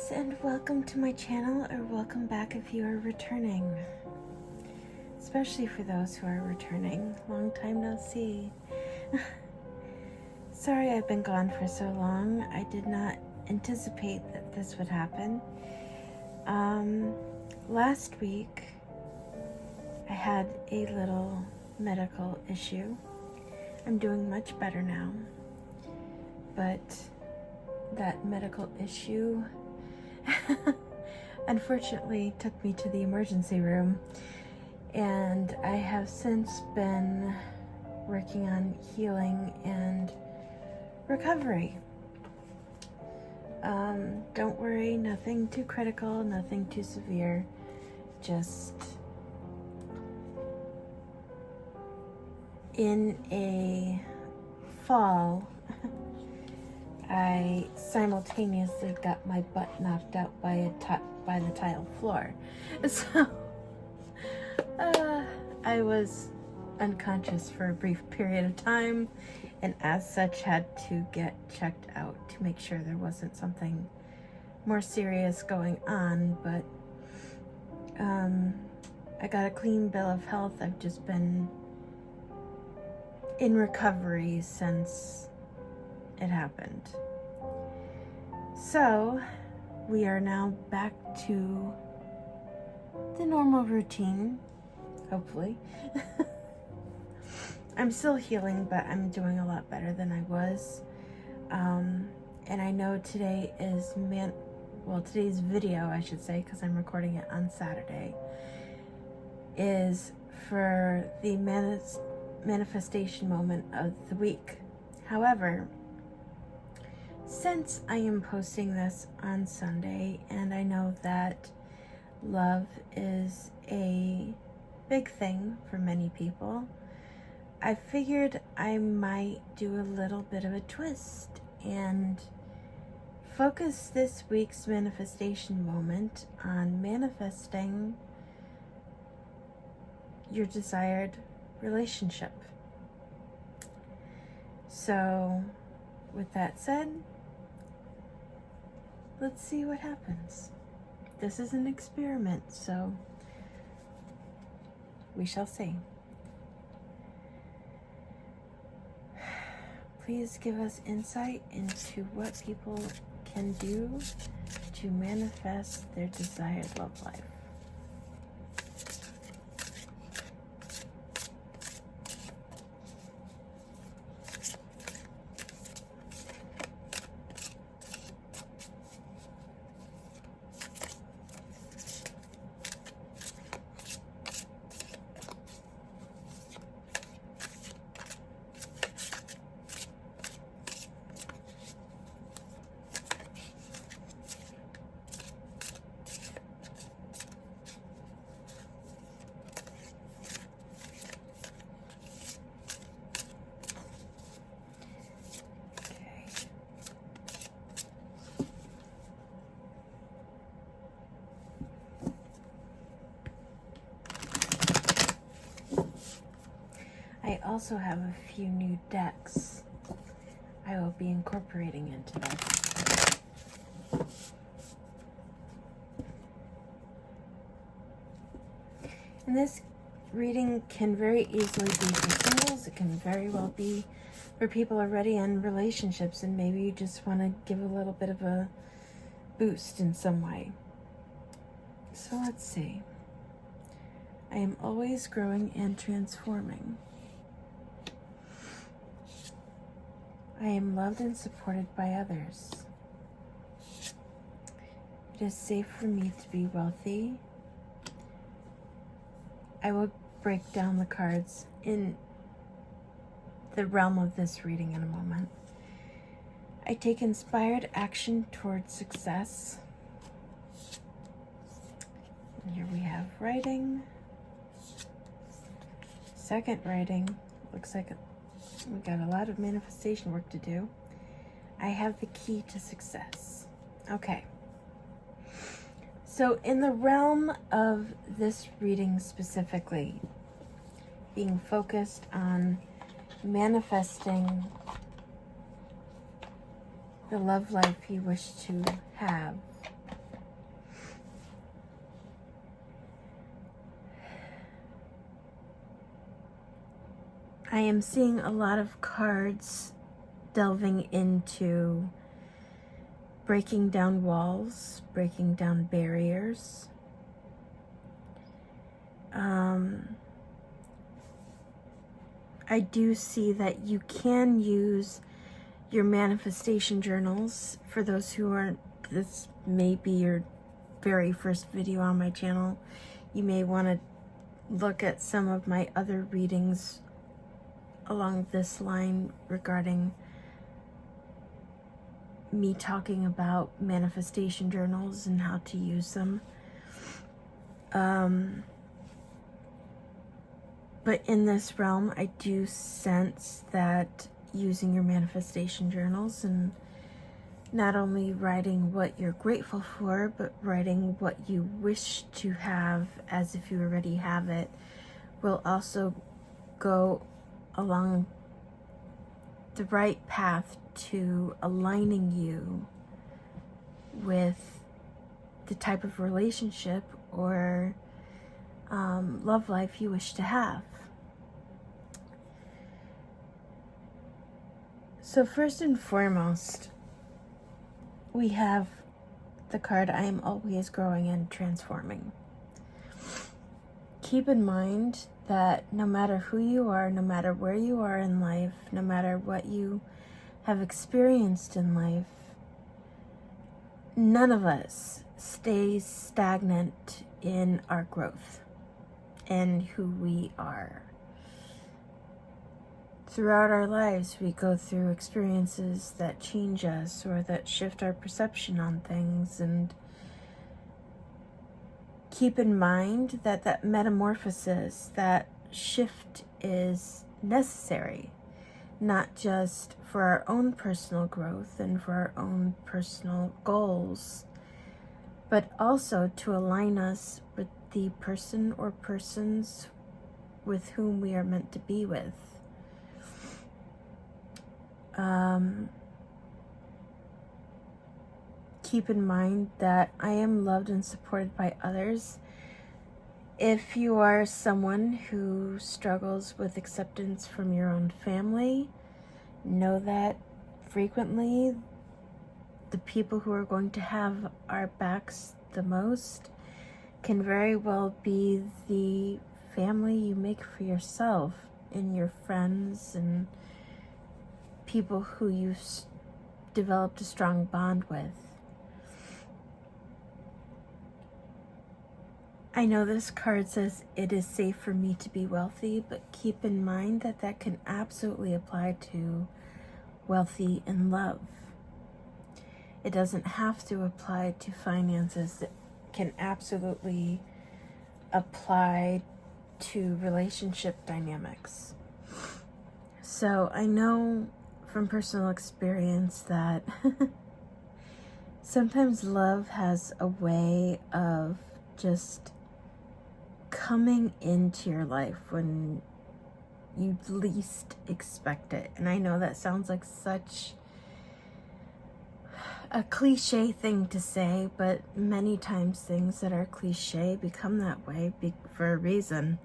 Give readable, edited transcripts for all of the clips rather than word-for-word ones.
guys, and welcome to my channel, or welcome back if you are returning. Especially for those who are returning. Long time no see. Sorry I've been gone for so long. I did not anticipate that this would happen. Last week I had a little medical issue. I'm doing much better now, but that medical issue unfortunately took me to the emergency room, and I have since been working on healing and recovery. Don't worry, nothing too critical, nothing too severe, just in a fall I simultaneously got my butt knocked out by the tile floor. So I was unconscious for a brief period of time, and as such had to get checked out to make sure there wasn't something more serious going on. But I got a clean bill of health. I've just been in recovery since it happened. So we are now back to the normal routine, hopefully. I'm still healing, but I'm doing a lot better than I was. And I know today is today's video, I should say, because I'm recording it on Saturday, is for the manifestation moment of the week. However, since I am posting this on Sunday, and I know that love is a big thing for many people, I figured I might do a little bit of a twist and focus this week's manifestation moment on manifesting your desired relationship. So, with that said, let's see what happens. This is an experiment, so we shall see. Please give us insight into what people can do to manifest their desired love life. I also have a few new decks I will be incorporating into this. And this reading can very easily be for singles. It can very well be for people already in relationships, and maybe you just want to give a little bit of a boost in some way. So let's see. I am always growing and transforming. I am loved and supported by others. It is safe for me to be wealthy. I will break down the cards in the realm of this reading in a moment. I take inspired action towards success. And here we have writing. Second writing. Looks like we got a lot of manifestation work to do. I have the key to success. Okay. So in the realm of this reading specifically, being focused on manifesting the love life you wish to have, I am seeing a lot of cards delving into breaking down walls, breaking down barriers. I do see that you can use your manifestation journals. For those who aren't, this may be your very first video on my channel. You may want to look at some of my other readings along this line regarding me talking about manifestation journals and how to use them. But in this realm, I do sense that using your manifestation journals and not only writing what you're grateful for, but writing what you wish to have as if you already have it, will also go along the right path to aligning you with the type of relationship or love life you wish to have. So first and foremost, we have the card, I am always growing and transforming. Keep in mind that no matter who you are, no matter where you are in life, no matter what you have experienced in life, none of us stays stagnant in our growth and who we are. Throughout our lives, we go through experiences that change us or that shift our perception on things, and keep in mind that that metamorphosis, that shift is necessary, not just for our own personal growth and for our own personal goals, but also to align us with the person or persons with whom we are meant to be with. Keep in mind that I am loved and supported by others. If you are someone who struggles with acceptance from your own family, know that frequently the people who are going to have our backs the most can very well be the family you make for yourself, and your friends and people who you've developed a strong bond with. I know this card says it is safe for me to be wealthy, but keep in mind that that can absolutely apply to wealthy in love. It doesn't have to apply to finances. It can absolutely apply to relationship dynamics. So I know from personal experience that sometimes love has a way of just coming into your life when you least expect it. And I know that sounds like such a cliche thing to say, but many times things that are cliche become that way for a reason.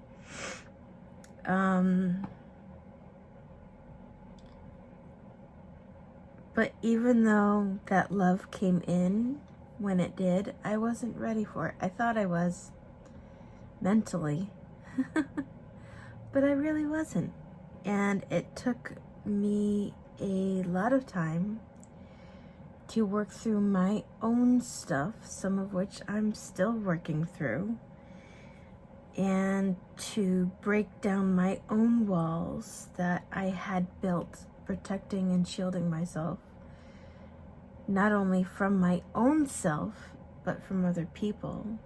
But even though that love came in when it did, I wasn't ready for it. I thought I was mentally, but I really wasn't. And it took me a lot of time to work through my own stuff, some of which I'm still working through, and to break down my own walls that I had built, protecting and shielding myself, not only from my own self, but from other people,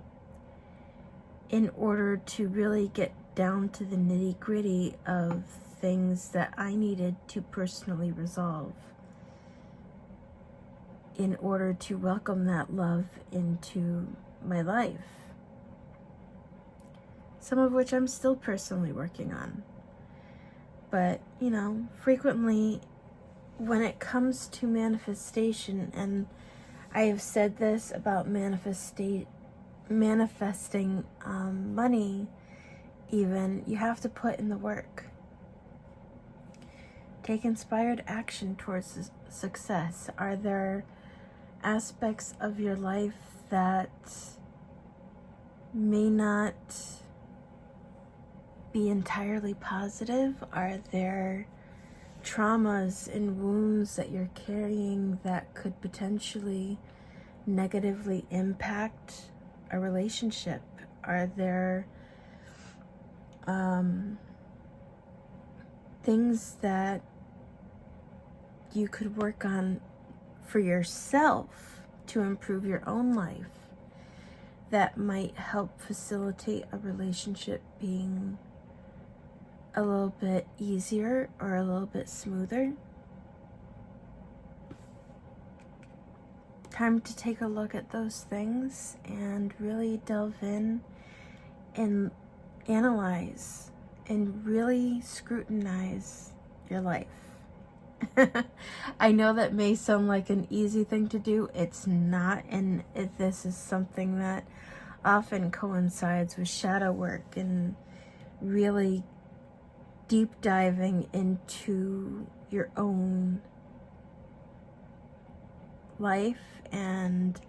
in order to really get down to the nitty-gritty of things that I needed to personally resolve in order to welcome that love into my life. Some of which I'm still personally working on. But, frequently when it comes to manifestation, and I have said this about manifesting money, even, you have to put in the work. Take inspired action towards success. Are there aspects of your life that may not be entirely positive? Are there traumas and wounds that you're carrying that could potentially negatively impact a relationship? Are there things that you could work on for yourself to improve your own life that might help facilitate a relationship being a little bit easier or a little bit smoother? Time to take a look at those things and really delve in and analyze and really scrutinize your life. I know that may sound like an easy thing to do. It's not, and this is something that often coincides with shadow work and really deep diving into your own life and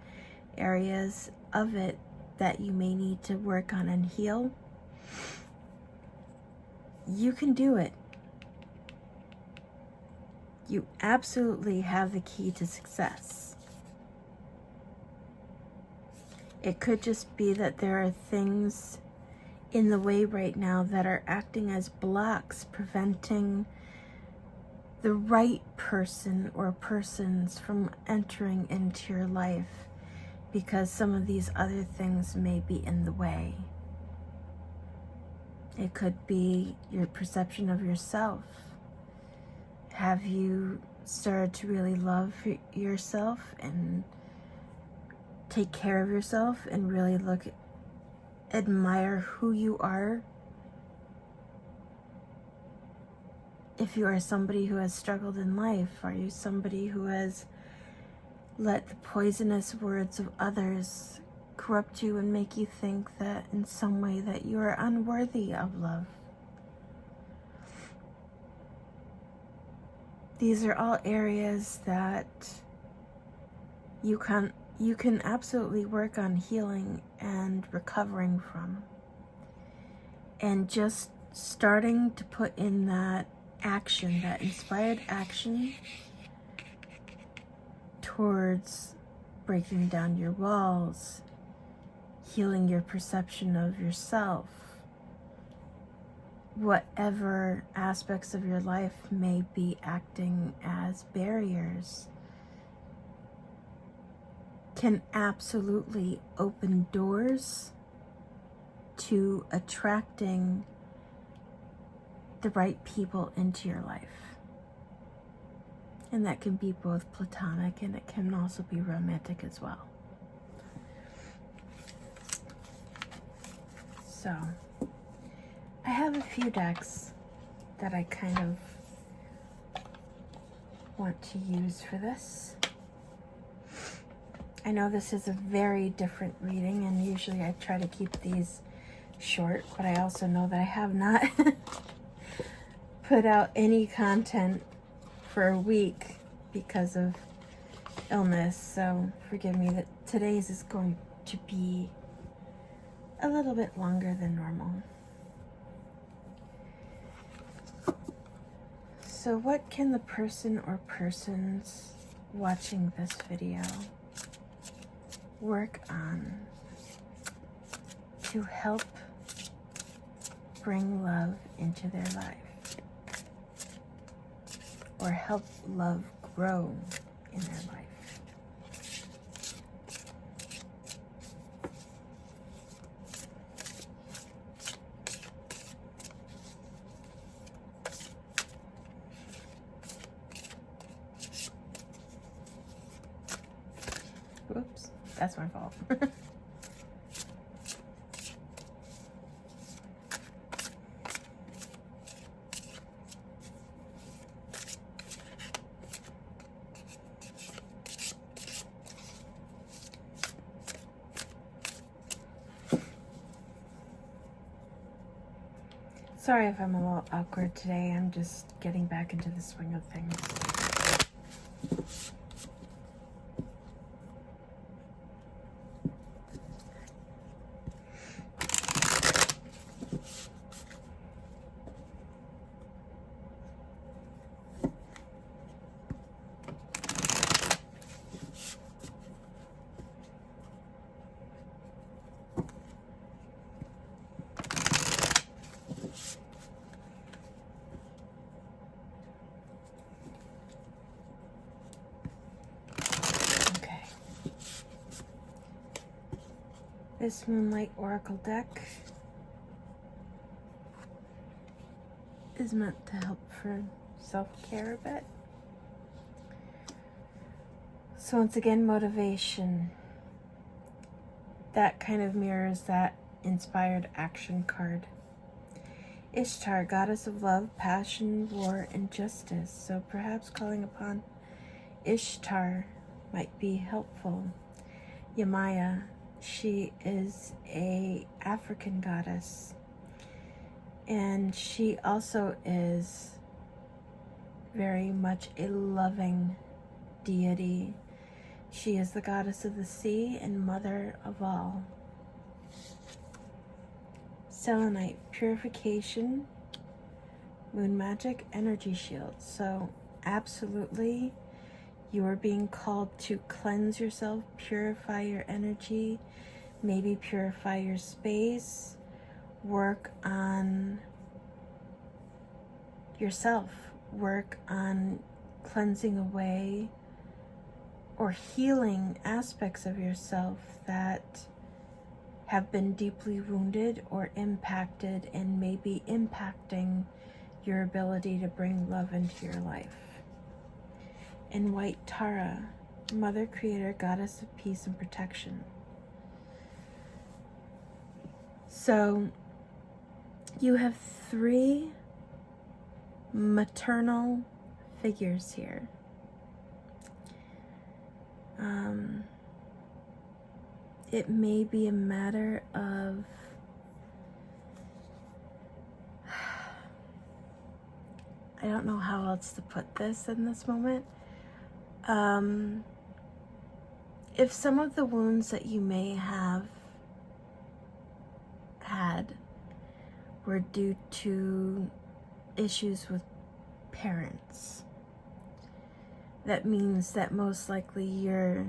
areas of it that you may need to work on and heal. You can do it. You absolutely have the key to success. It could just be that there are things in the way right now that are acting as blocks, preventing the right person or persons from entering into your life because some of these other things may be in the way. It could be your perception of yourself. Have you started to really love yourself and take care of yourself and really admire who you are? If you are somebody who has struggled in life, are you somebody who has let the poisonous words of others corrupt you and make you think that in some way that you are unworthy of love? These are all areas that you can absolutely work on healing and recovering from. And just starting to put in that action, that inspired action towards breaking down your walls, healing your perception of yourself, whatever aspects of your life may be acting as barriers, can absolutely open doors to attracting the right people into your life. And that can be both platonic and it can also be romantic as well. So, I have a few decks that I kind of want to use for this. I know this is a very different reading, and usually I try to keep these short, but I also know that I have not put out any content for a week because of illness, so forgive me that today's is going to be a little bit longer than normal. So what can the person or persons watching this video work on to help bring love into their life, or help love grow in their life? Whoops, that's my fault. Sorry if I'm a little awkward today. I'm just getting back into the swing of things. This Moonlight Oracle deck is meant to help for self-care a bit. So once again, motivation. That kind of mirrors that inspired action card. Ishtar, goddess of love, passion, war, and justice. So perhaps calling upon Ishtar might be helpful. Yamaya, she is a African goddess, and she also is very much a loving deity. She is the goddess of the sea and mother of all. Selenite, purification, moon magic, energy shield. So absolutely, you are being called to cleanse yourself, purify your energy, maybe purify your space, work on yourself, work on cleansing away or healing aspects of yourself that have been deeply wounded or impacted and may be impacting your ability to bring love into your life. And White Tara, Mother, Creator, Goddess of Peace and Protection. So you have 3 maternal figures here. It may be a matter of I don't know how else to put this in this moment. If some of the wounds that you may have had were due to issues with parents, that means that most likely your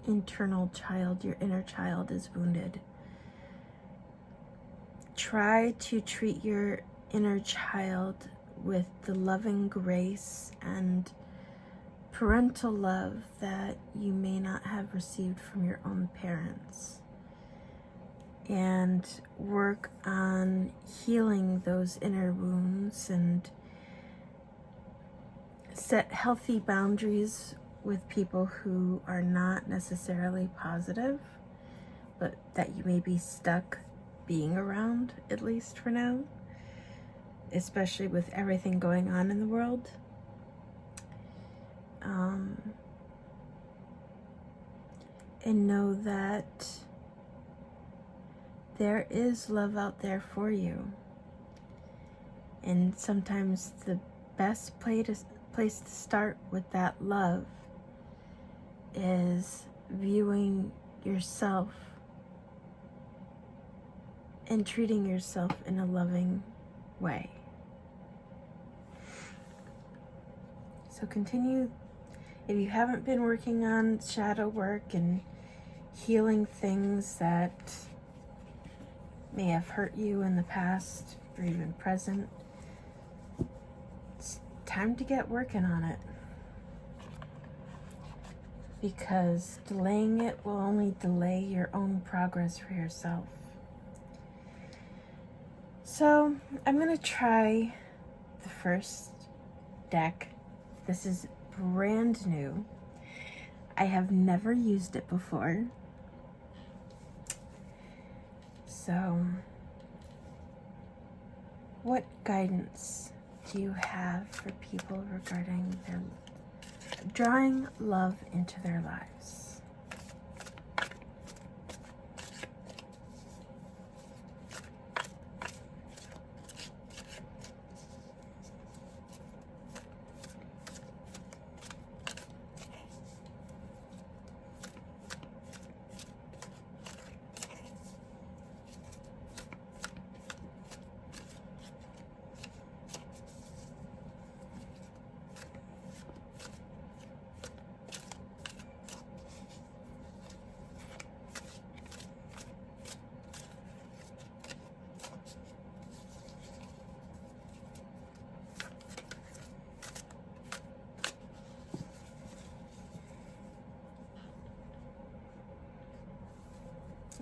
internal child, your inner child, is wounded. Try to treat your inner child with the loving grace and parental love that you may not have received from your own parents, and work on healing those inner wounds and set healthy boundaries with people who are not necessarily positive, but that you may be stuck being around, at least for now, especially with everything going on in the world. And know that there is love out there for you. And sometimes the best place to start with that love is viewing yourself and treating yourself in a loving way. So continue. If you haven't been working on shadow work and healing things that may have hurt you in the past or even present, it's time to get working on it, because delaying it will only delay your own progress for yourself. So I'm going to try the first deck. This is brand new. I have never used it before. So, what guidance do you have for people regarding their drawing love into their lives?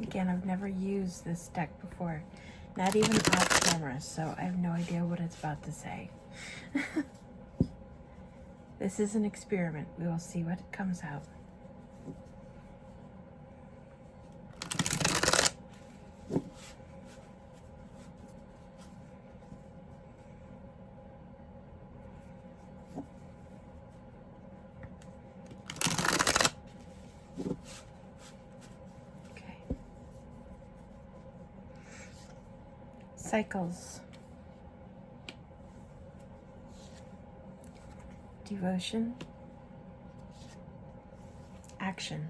Again, I've never used this deck before, not even off camera, so I have no idea what it's about to say. This is an experiment. We will see what comes out. Cycles, devotion, action.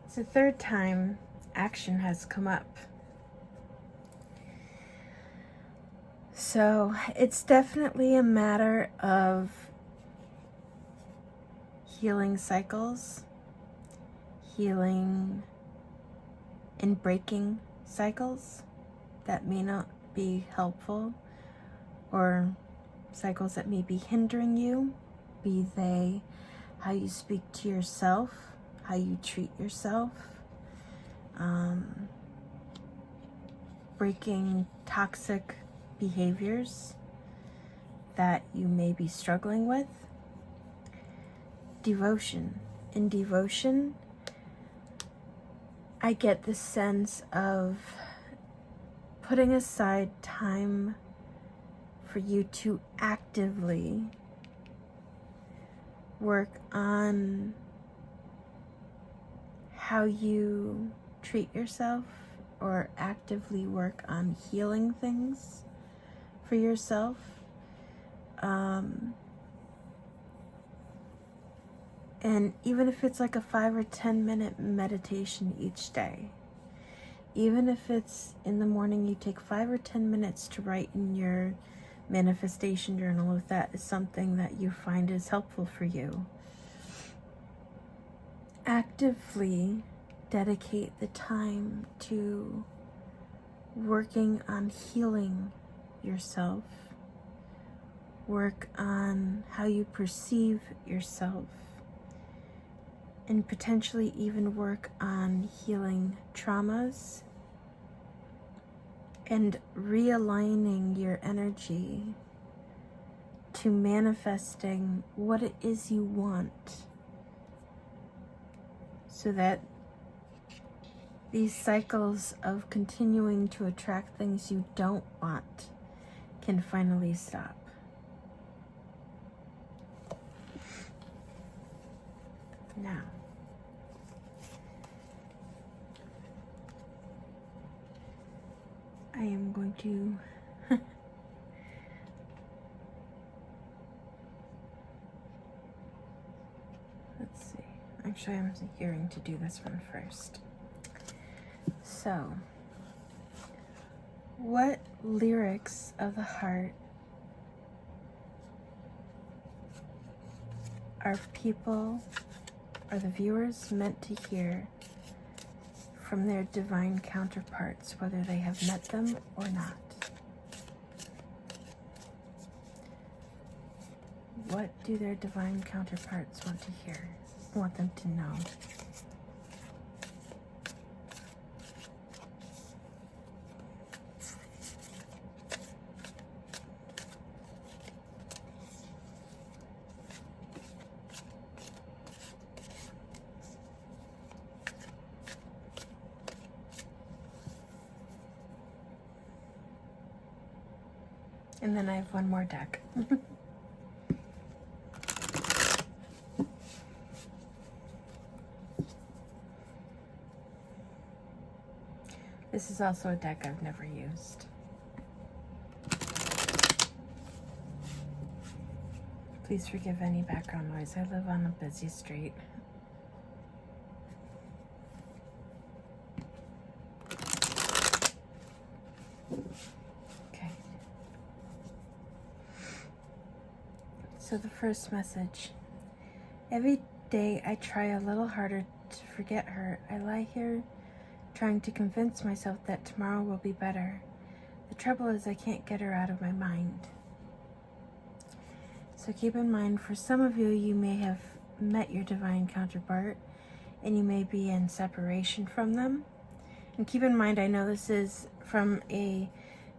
It's the third time action has come up. So it's definitely a matter of healing cycles, healing and breaking cycles that may not be helpful, or cycles that may be hindering you, be they how you speak to yourself, how you treat yourself, breaking toxic behaviors that you may be struggling with. Devotion. In devotion, I get the sense of putting aside time for you to actively work on how you treat yourself, or actively work on healing things for yourself. And even if it's like a 5 or 10 minute meditation each day, even if it's in the morning, you take 5 or 10 minutes to write in your manifestation journal, if that is something that you find is helpful for you. Actively dedicate the time to working on healing yourself. Work on how you perceive yourself. And potentially even work on healing traumas and realigning your energy to manifesting what it is you want, so that these cycles of continuing to attract things you don't want can finally stop. Now, I am going to let's see. Actually, I'm hearing to do this one first. So, what lyrics of the heart are the viewers meant to hear from their divine counterparts, whether they have met them or not? What do their divine counterparts want to hear, want them to know? And then I have one more deck. This is also a deck I've never used. Please forgive any background noise. I live on a busy street. Okay. So the first message. Every day I try a little harder to forget her. I lie here trying to convince myself that tomorrow will be better. The trouble is I can't get her out of my mind. So keep in mind, for some of you, you may have met your divine counterpart and you may be in separation from them. And keep in mind, I know this is from a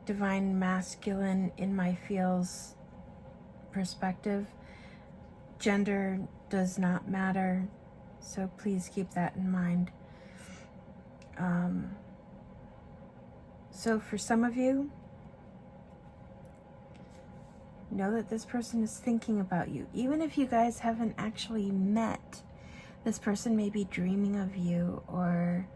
divine masculine in my feels perspective. Gender does not matter, so please keep that in mind. So for some of you, know that this person is thinking about you. Even if you guys haven't actually met, this person may be dreaming of you or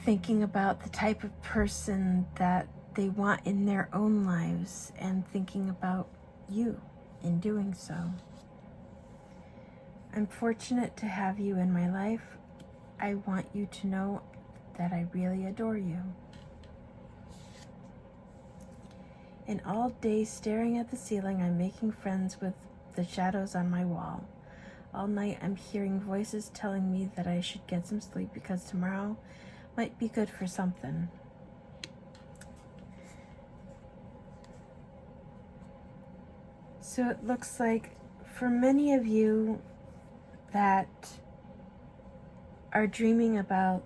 thinking about the type of person that they want in their own lives and thinking about you in doing so. I'm fortunate to have you in my life. I want you to know that I really adore you. And all day staring at the ceiling, I'm making friends with the shadows on my wall. All night I'm hearing voices telling me that I should get some sleep because tomorrow might be good for something. So it looks like for many of you that are dreaming about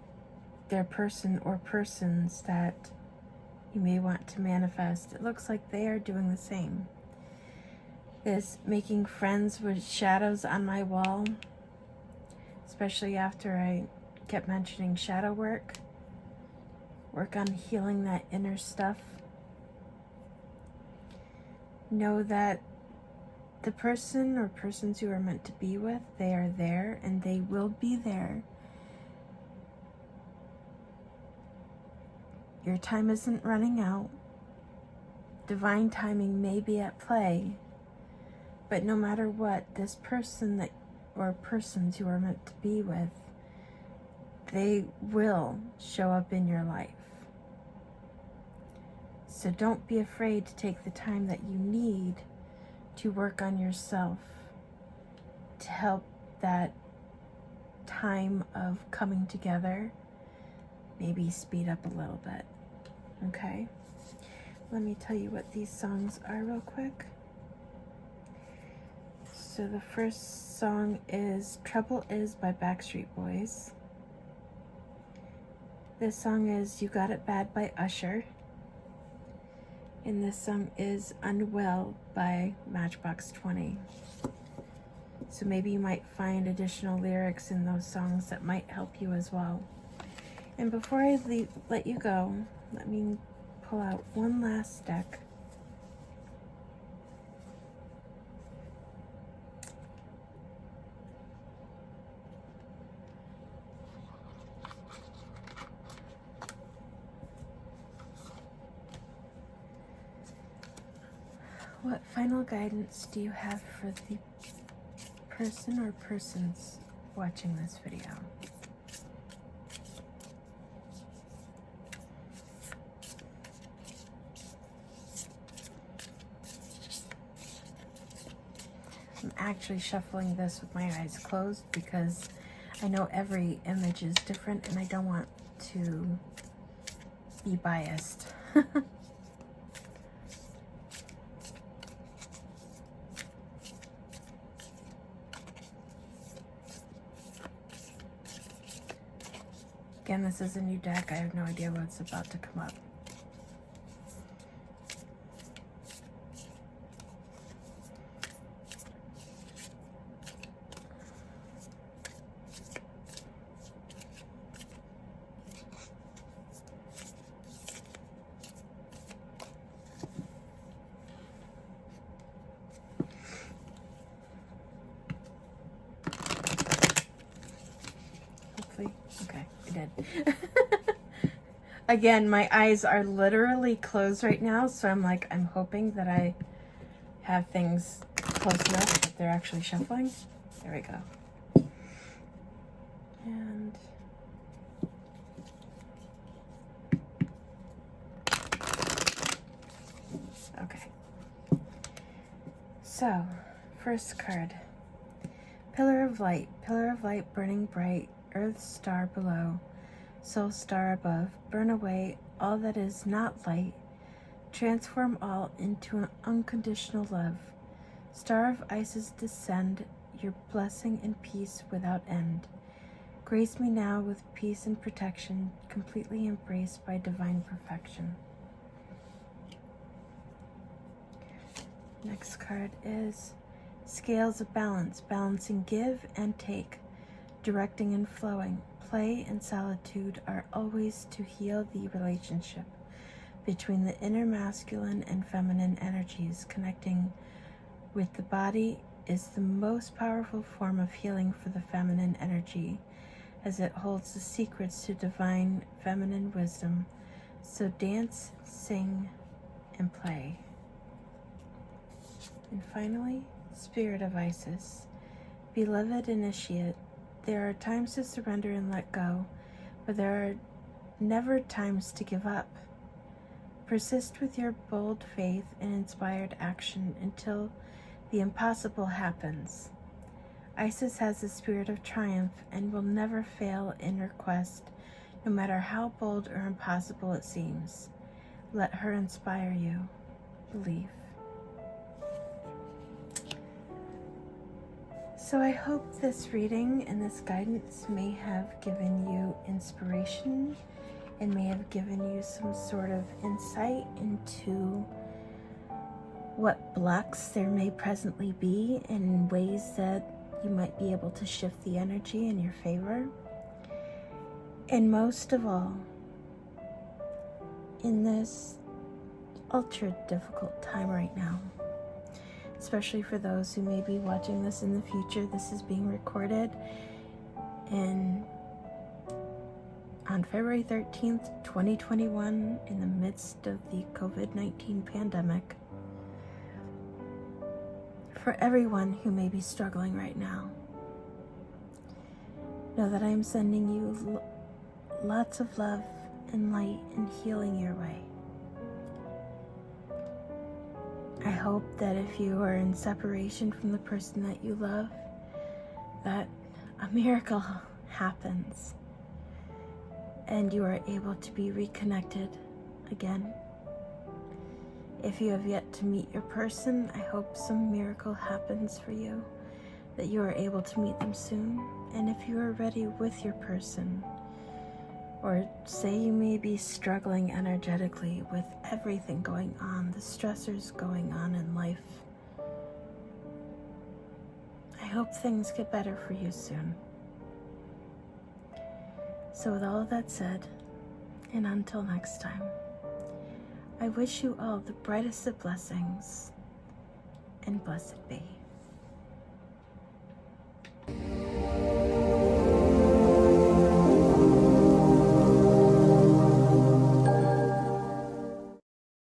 their person or persons that you may want to manifest, it looks like they are doing the same. This making friends with shadows on my wall, especially after I kept mentioning shadow work on healing that inner stuff. Know that the person or persons you are meant to be with, they are there and they will be there. Your time isn't running out. Divine timing may be at play, but no matter what, this person that or persons you are meant to be with, they will show up in your life. So don't be afraid to take the time that you need to work on yourself to help that time of coming together maybe speed up a little bit. Okay? Let me tell you what these songs are real quick. So the first song is Trouble Is by Backstreet Boys. This song is You Got It Bad by Usher. And this song is Unwell by Matchbox 20. So maybe you might find additional lyrics in those songs that might help you as well. And before I let you go, let me pull out one last deck. What final guidance do you have for the person or persons watching this video? I'm actually shuffling this with my eyes closed because I know every image is different and I don't want to be biased. Again, this is a new deck. I have no idea what's about to come up. Hopefully, okay, I did. Again, my eyes are literally closed right now, so I'm hoping that I have things close enough that they're actually shuffling. There we go. And okay. So, first card. Pillar of light burning bright, earth star below, soul star above, burn away all that is not light, transform all into an unconditional love. Star of Isis descend, your blessing and peace without end. Grace me now with peace and protection, completely embraced by divine perfection. Next card is Scales of Balance, balancing give and take, directing and flowing. Play and solitude are always to heal the relationship between the inner masculine and feminine energies. Connecting with the body is the most powerful form of healing for the feminine energy, as it holds the secrets to divine feminine wisdom. So dance, sing, and play. And finally, Spirit of Isis. Beloved initiate, there are times to surrender and let go, but there are never times to give up. Persist with your bold faith and inspired action until the impossible happens. Isis has the spirit of triumph and will never fail in her quest, no matter how bold or impossible it seems. Let her inspire you. Believe. So I hope this reading and this guidance may have given you inspiration and may have given you some sort of insight into what blocks there may presently be and ways that you might be able to shift the energy in your favor. And most of all, in this ultra difficult time right now, especially for those who may be watching this in the future, this is being recorded on February 13th, 2021, in the midst of the COVID-19 pandemic. For everyone who may be struggling right now, know that I am sending you lots of love and light and healing your way. I hope that if you are in separation from the person that you love, that a miracle happens and you are able to be reconnected again. If you have yet to meet your person, I hope some miracle happens for you, that you are able to meet them soon. And if you are ready with your person, or say you may be struggling energetically with everything going on, the stressors going on in life, I hope things get better for you soon. So with all of that said, and until next time, I wish you all the brightest of blessings, and blessed be.